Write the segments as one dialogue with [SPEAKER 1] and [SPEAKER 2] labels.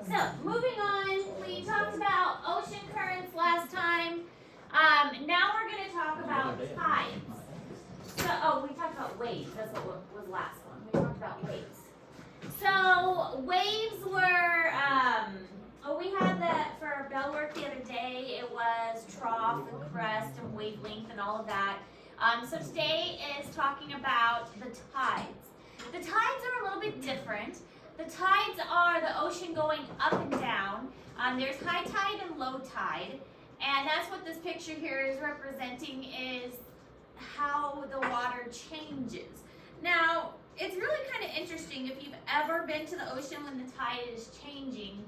[SPEAKER 1] So, moving on, we talked about ocean currents last time. Now we're going to talk about tides. So, we talked about waves. That's what was last one. We talked about waves. So, waves were, we had that for bell work the other day. It was trough and crest and wavelength and all of that. So today is talking about the tides. The tides are a little bit different. The tides are the ocean going up and down. There's high tide and low tide. And that's what this picture here is representing, is how the water changes. Now, it's really kind of interesting if you've ever been to the ocean when the tide is changing,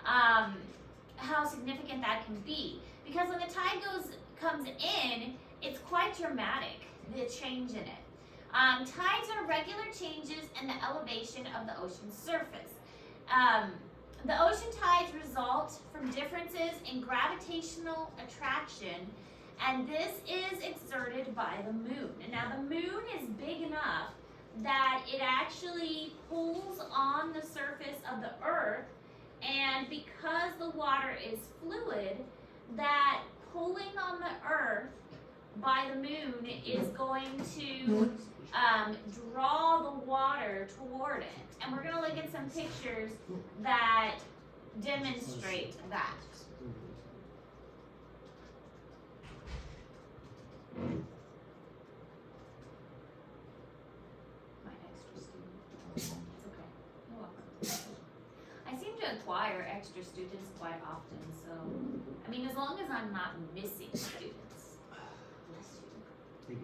[SPEAKER 1] how significant that can be. Because when the tide comes in, it's quite dramatic, the change in it. Tides are regular changes in the elevation of the ocean's surface. The ocean tides result from differences in gravitational attraction, and this is exerted by the moon. And now the moon is big enough that it actually pulls on the surface of the earth, and because the water is fluid, that pulling on the earth by the moon is going to draw the water toward it. And we're going to look at some pictures that demonstrate that. My extra student. It's okay. You're welcome. I seem to acquire extra students quite often, so, I mean, as long as I'm not missing students. Bless you.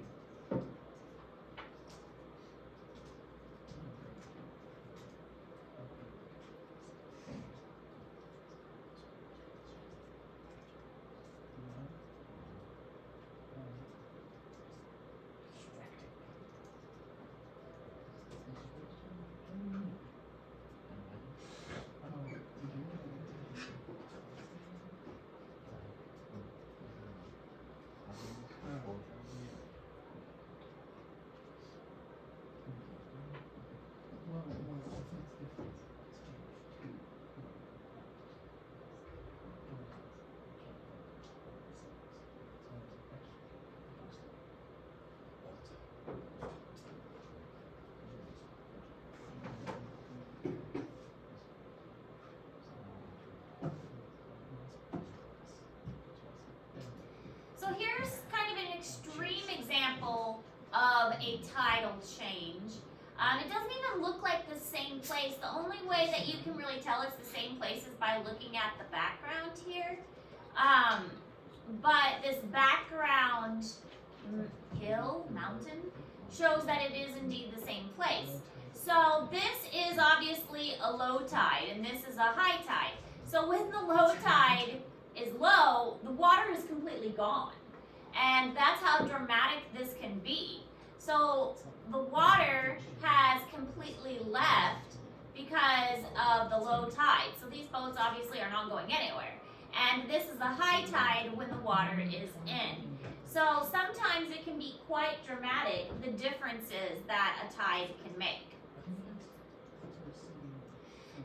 [SPEAKER 1] So here's kind of an extreme example of a tidal change. It doesn't even look like the same place. The only way that you can really tell it's the same place is by looking at the background here. But this background mountain, shows that it is indeed the same place. So this is obviously a low tide, and this is a high tide. So when the low tide is low, the water is completely gone. And that's how dramatic this can be. So the water has completely left because of the low tide. So these boats obviously are not going anywhere. And this is a high tide when the water is in. So sometimes it can be quite dramatic, the differences that a tide can make.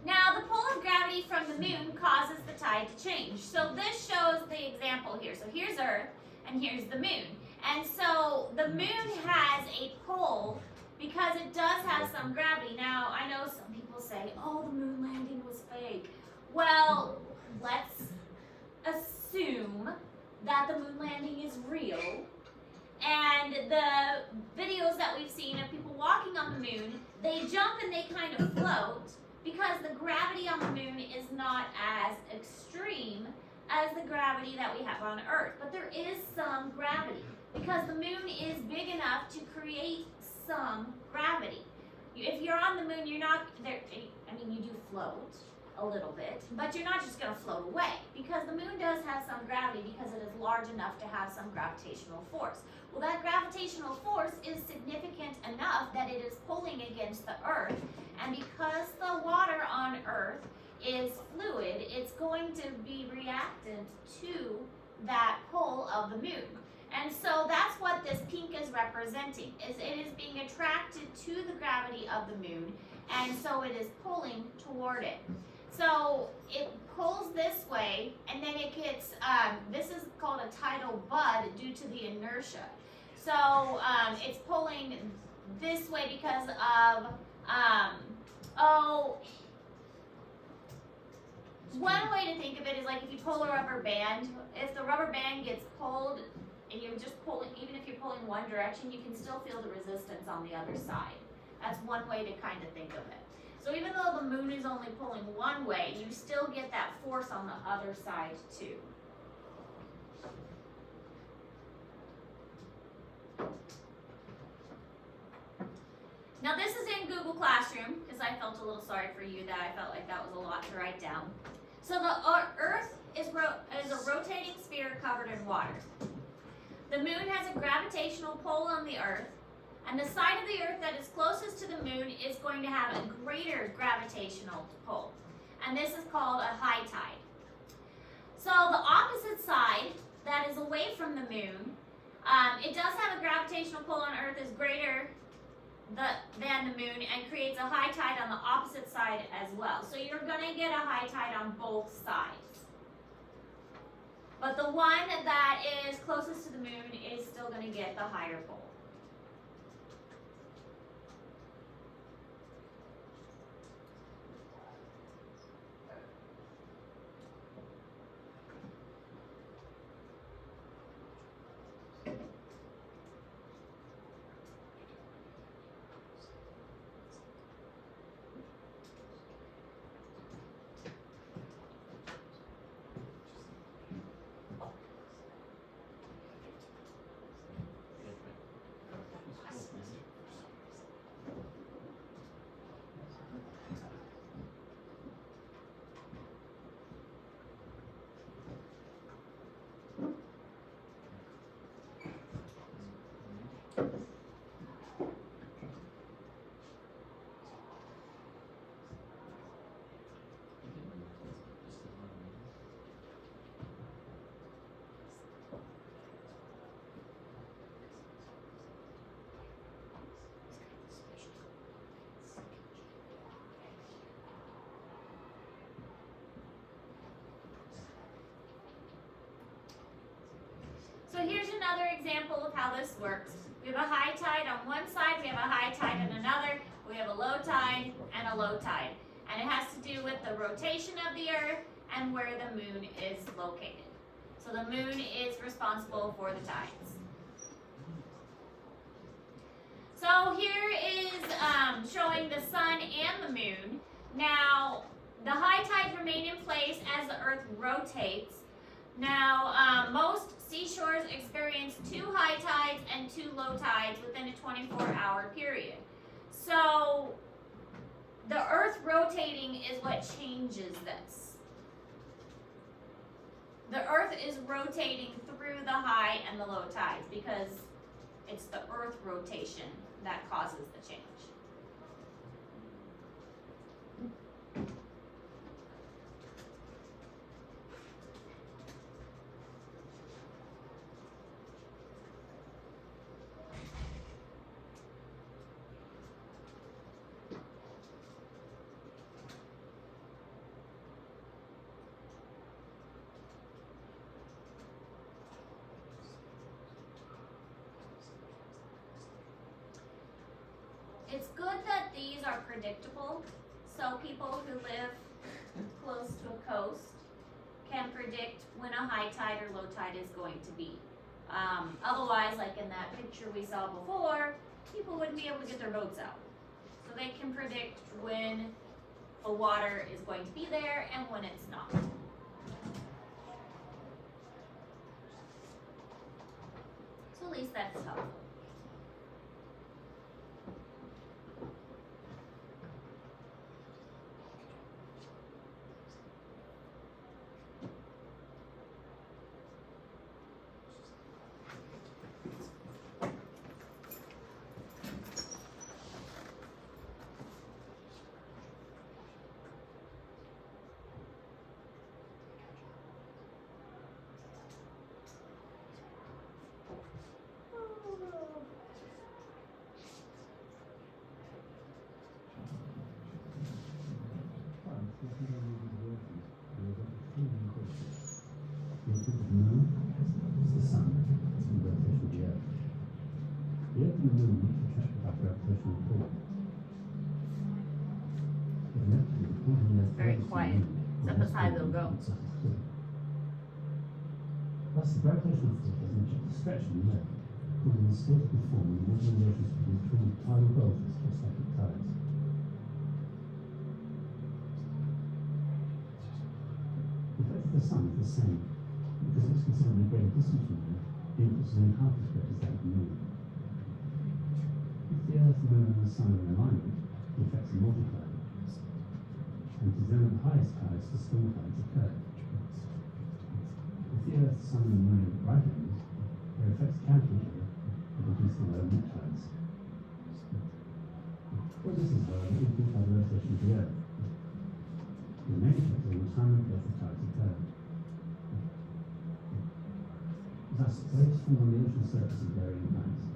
[SPEAKER 1] Now, the pull of gravity from the moon causes the tide to change. So this shows the example here. So here's Earth, and here's the moon. And so the moon has a pull because it does have some gravity. Now, I know some people say, oh, the moon landing was fake. Well, let's assume that the moon landing is real. And the videos that we've seen of people walking on the moon, they jump and they kind of float because the gravity on the moon is not as extreme as the gravity that we have on Earth. But there is some gravity because the moon is big enough to create some gravity. If you're on the moon, you're not there. I mean, you do float a little bit, but you're not just going to float away because the moon does have some gravity because it is large enough to have some gravitational force. Well, that gravitational force is significant enough that it is pulling against the Earth, and because the water on Earth is fluid, it's going to be reactant to that pull of the moon. And so that's what this pink is representing, is it is being attracted to the gravity of the moon, and so it is pulling toward it. So it pulls this way, and then it gets, this is called a tidal bud due to the inertia. So it's pulling this way because of, one way to think of it is like if you pull a rubber band, if the rubber band gets pulled and you're just pulling, even if you're pulling one direction, you can still feel the resistance on the other side. That's one way to kind of think of it. So even though the moon is only pulling one way, you still get that force on the other side too. Now this is in Google Classroom because I felt a little sorry for you that I felt like that was a lot to write down. So the Earth is a rotating sphere covered in water. The moon has a gravitational pull on the Earth, and the side of the Earth that is closest to the moon is going to have a greater gravitational pull, and this is called a high tide. So the opposite side that is away from the moon, it does have a gravitational pull on Earth is greater than the moon and creates a high tide on the opposite side as well. So you're going to get a high tide on both sides. But the one that is closest to the moon is still going to get the higher pull. So here's another example of how this works. We have a high tide on one side, we have a high tide on another, we have a low tide and a low tide. And it has to do with the rotation of the Earth and where the moon is located. So the moon is responsible for the tides. So here is showing the sun and the moon. Now, the high tides remain in place as the Earth rotates. Now, most seashores experience 2 high tides and 2 low tides within a 24-hour period. So, the Earth rotating is what changes this. The Earth is rotating through the high and the low tides because it's the Earth rotation that causes the change. It's good that these are predictable, so people who live close to a coast can predict when a high tide or low tide is going to be. Otherwise, like in that picture we saw before, people wouldn't be able to get their boats out. So they can predict when the water is going to be there and when it's not. So at least that's helpful. Very quiet. Step aside, they'll go.
[SPEAKER 2] Thus, the gravitational force doesn't check the stretch in the neck, causing the state to form in the relations between tidal bulges or static tides. The effect of the sun is the same, because it's considerably greater distance from the Earth, the influence is only half as great as that of the Moon. If the Earth, the Moon, and the Sun are in alignment, the effects are multiplied, and it is then at the highest tides the spring tides occur. If the Earth, the Sun, and the Moon are at right angles, their effects cancel each other and produce the low mid tides. What this is, however, influenced by the rotation of the Earth. The main effect is on the time and place the tides occur. Thus, waves form on the ocean surface of varying heights.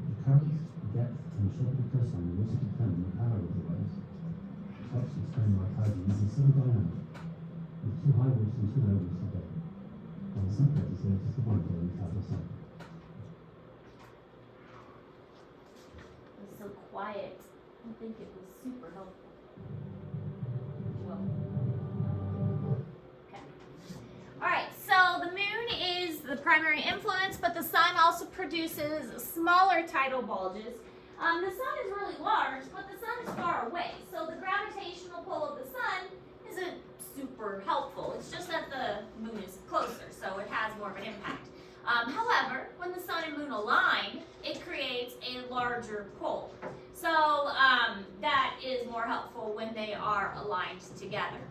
[SPEAKER 2] The current, depth, and the shape of the coastline will also determine the power of the waves. Helps to explain why tides are using some dynamic, with two high waves and two low waves together, while in some places there is just the one daily tidal cycle.
[SPEAKER 1] It was so quiet. I think it was super helpful. Well, okay. All right, so the moon is the primary influence, but the sun also produces smaller tidal bulges. The sun is really large, but the sun is far away, so the gravitational pull of the sun isn't super helpful. It's just that the moon is closer, so it has more of an impact. However, when the sun and moon align, it creates a larger pull. So that is more helpful when they are aligned together.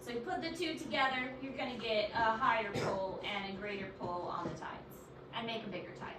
[SPEAKER 1] So you put the two together, you're going to get a higher pull and a greater pull on the tides, and make a bigger tide.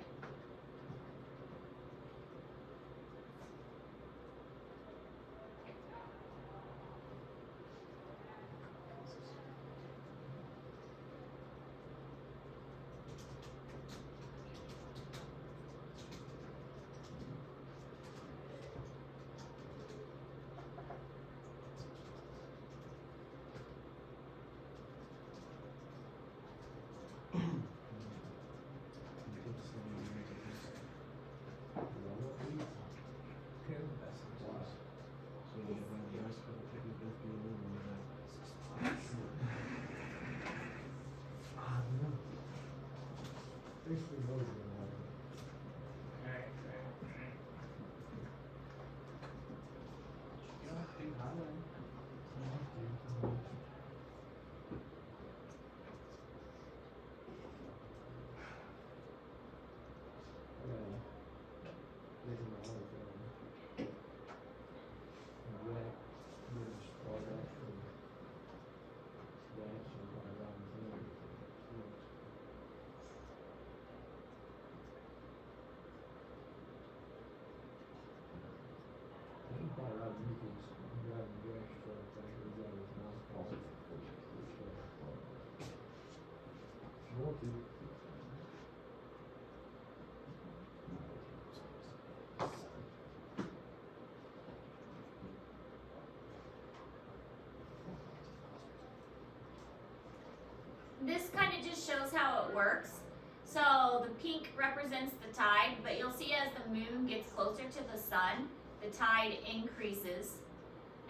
[SPEAKER 1] This kind of just shows how it works. So the pink represents the tide, but you'll see as the moon gets closer to the sun, the tide increases,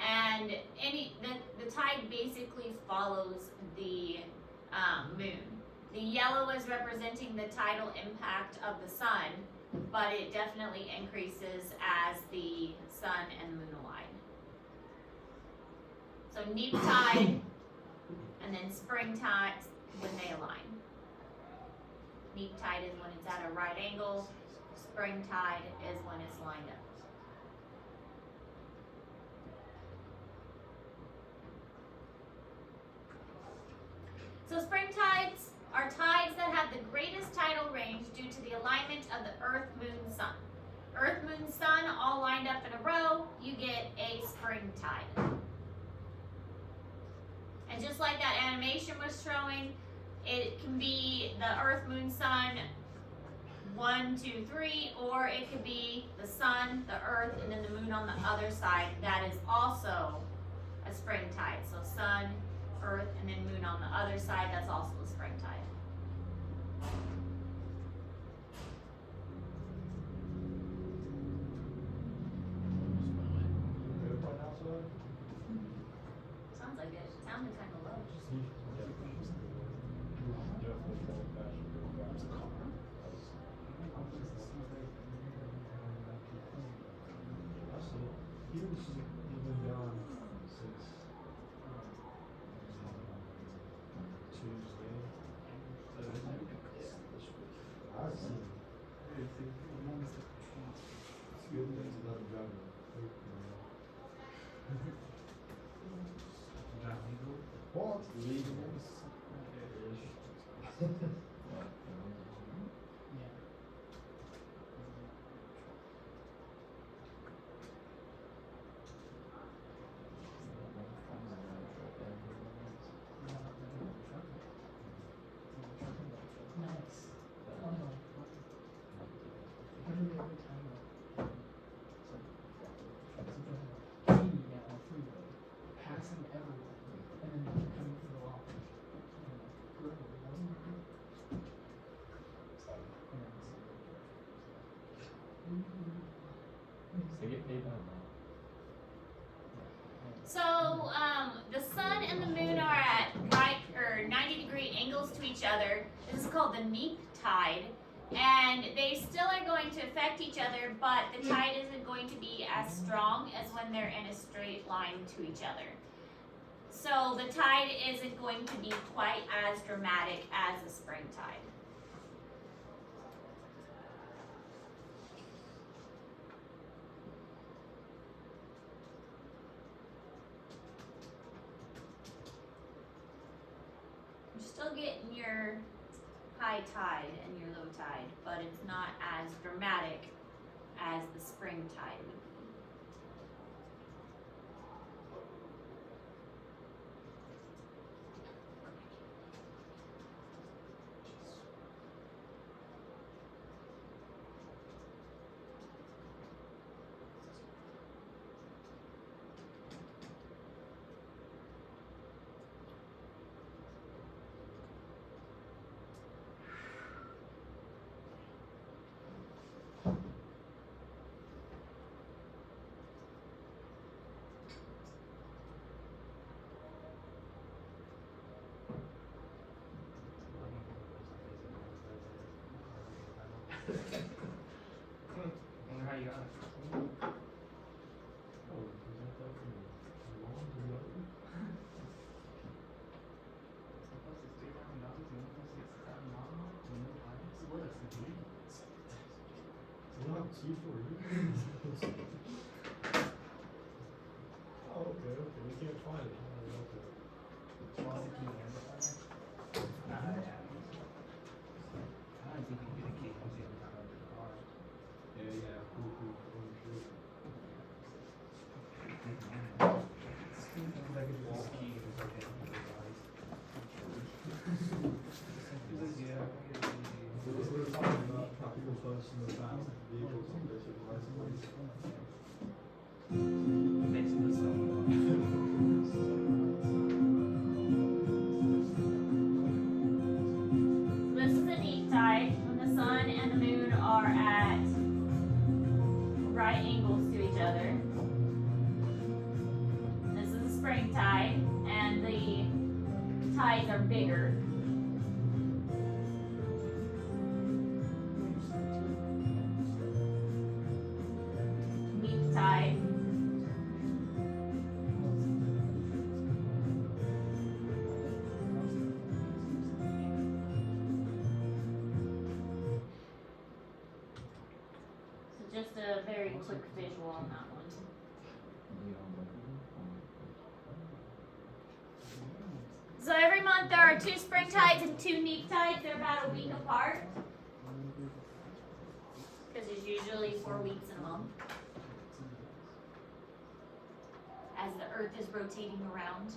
[SPEAKER 1] and the tide basically follows the moon. The yellow is representing the tidal impact of the sun, but it definitely increases as the sun and moon align. So neap tide, and then spring tide when they align. Neap tide is when it's at a right angle. Spring tide is when it's lined up. So spring tides are tides that have the greatest tidal range due to the alignment of the Earth, Moon, Sun. Earth, Moon, Sun all lined up in a row, you get a spring tide. And just like that animation was showing, it can be the Earth, Moon, Sun, 1, 2, 3, or it could be the sun, the earth, and then the moon on the other side. That is also a spring tide. So sun, earth, and then moon on the other side. That's also a spring tide. Sounds like it. Sounded kind of low.
[SPEAKER 3] He's been gone since Tuesday. I see. It's good things about driving. Well, it's legal.
[SPEAKER 1] So the sun and the moon are at right or 90-degree angles to each other. This is called the neap tide, and they still are going to affect each other, but the tide isn't going to be as strong as when they're in a straight line to each other. So the tide isn't going to be quite as dramatic as the spring tide. You're still getting your high tide and your low tide, but it's not as dramatic as the spring tide would be.
[SPEAKER 4] Wonder how you got it.
[SPEAKER 3] Oh, okay, we can't find it. Yeah, cool. We were talking about how people posting about vehicles on their license plates.
[SPEAKER 1] This is the neap tide when the sun and the moon are at right angles to each other. This is the spring tide, and the tides are bigger. Neap tide. So just a very quick visual on that one. So every month there are 2 spring tides and 2 neap tides. They're about a week apart. Because there's usually 4 weeks in a month. As the earth is rotating around.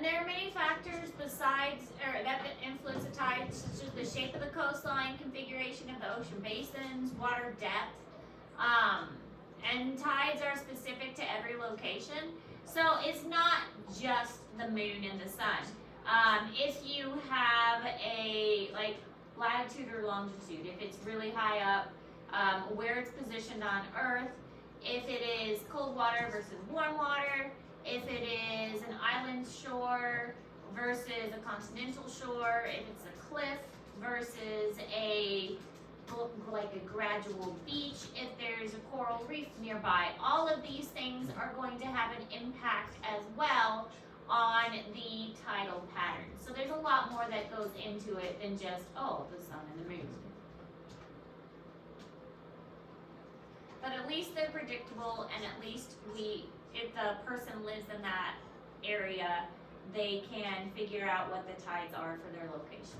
[SPEAKER 1] And there are many factors besides, or that influence the tides, such as the shape of the coastline, configuration of the ocean basins, water depth. And tides are specific to every location. So it's not just the moon and the sun. If you have a latitude or longitude, if it's really high up, where it's positioned on Earth, if it is cold water versus warm water, if it is an island shore versus a continental shore, if it's a cliff versus a gradual beach, if there's a coral reef nearby, all of these things are going to have an impact as well on the tidal pattern. So there's a lot more that goes into it than just, oh, the sun and the moon. But at least they're predictable, and at least if the person lives in that area, they can figure out what the tides are for their location.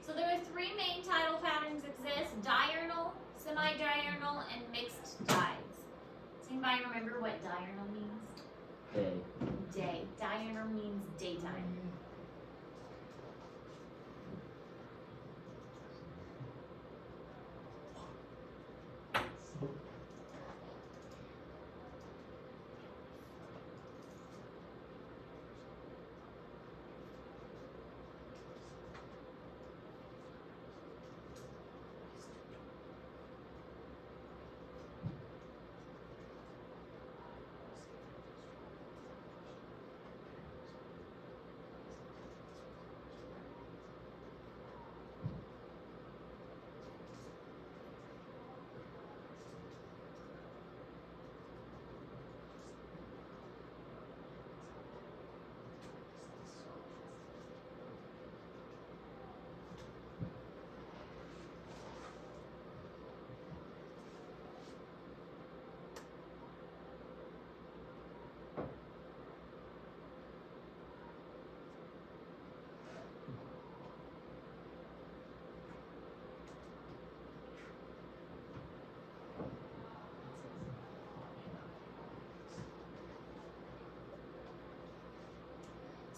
[SPEAKER 1] So there are three main tidal patterns exist: diurnal, semi-diurnal, and mixed tides. Does anybody remember what diurnal means?
[SPEAKER 5] Day.
[SPEAKER 1] Day. Diurnal means daytime.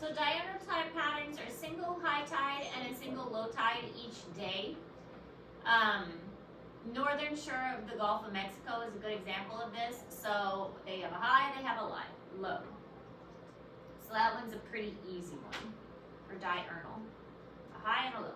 [SPEAKER 1] So diurnal tide patterns are a single high tide and a single low tide each day. Northern shore of the Gulf of Mexico is a good example of this. So they have a high, they have a low. So that one's a pretty easy one for diurnal. A high and a low.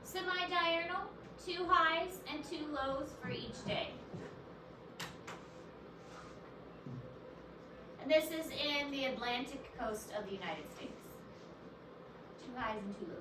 [SPEAKER 1] Semi-diurnal, 2 highs and 2 lows for each day. And this is in the Atlantic coast of the United States. 2 highs and 2 lows.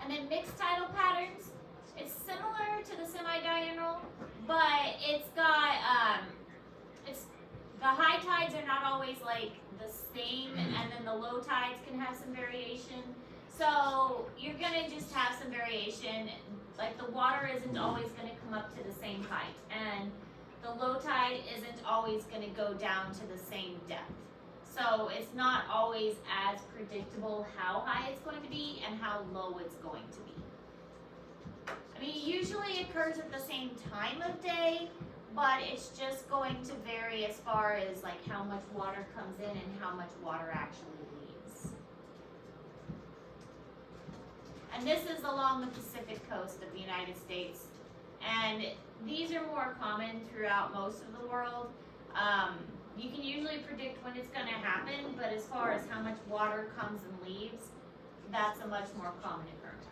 [SPEAKER 1] And then mixed tidal patterns, it's similar to the semi-diurnal, but it's got, the high tides are not always like the same, and then the low tides can have some variation. So you're gonna just have some variation. Like the water isn't always gonna come up to the same height, and the low tide isn't always gonna go down to the same depth. So it's not always as predictable how high it's going to be and how low it's going to be. I mean, it usually occurs at the same time of day, but it's just going to vary as far as like how much water comes in and how much water actually leaves. And this is along the Pacific coast of the United States. And these are more common throughout most of the world. You can usually predict when it's going to happen, but as far as how much water comes and leaves, that's a much more common occurrence.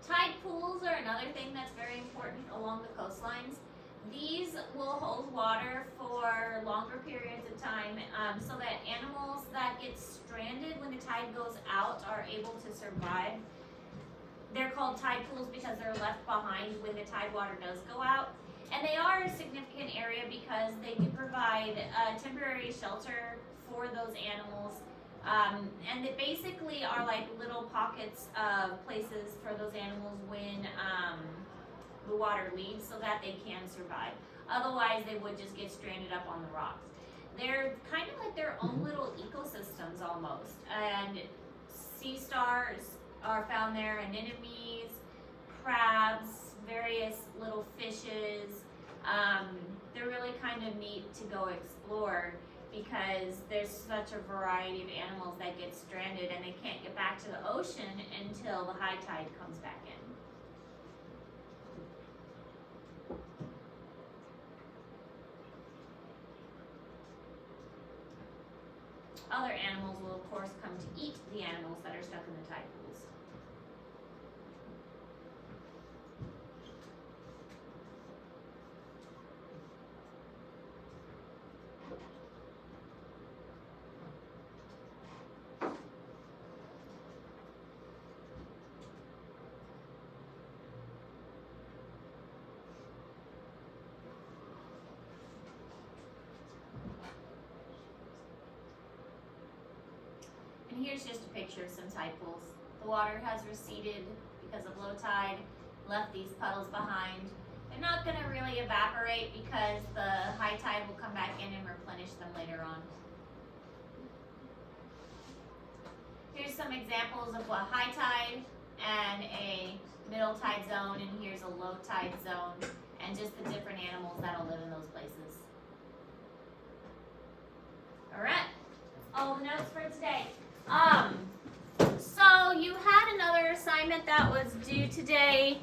[SPEAKER 1] Tide pools are another thing that's very important along the coastlines. These will hold water for longer periods of time, so that animals that get stranded when the tide goes out are able to survive. They're called tide pools because they're left behind when the tide water does go out. And they are a significant area because they do provide temporary shelter for those animals. And they basically are like little pockets of places for those animals when the water leaves so that they can survive. Otherwise, they would just get stranded up on the rocks. They're kind of like their own little ecosystems almost. And sea stars are found there, anemones, crabs, various little fishes. They're really kind of neat to go explore, because there's such a variety of animals that get stranded and they can't get back to the ocean until the high tide comes back in. Other animals will of course come to eat the animals that are stuck in the tide pools. And here's just a picture of some tide pools. The water has receded because of low tide, left these puddles behind. They're not going to really evaporate because the high tide will come back in and replenish them later on. Here's some examples of a high tide and a middle tide zone, and here's a low tide zone, and just the different animals that'll live in those places. All right, that's all the notes for today. So you had another assignment that was due today.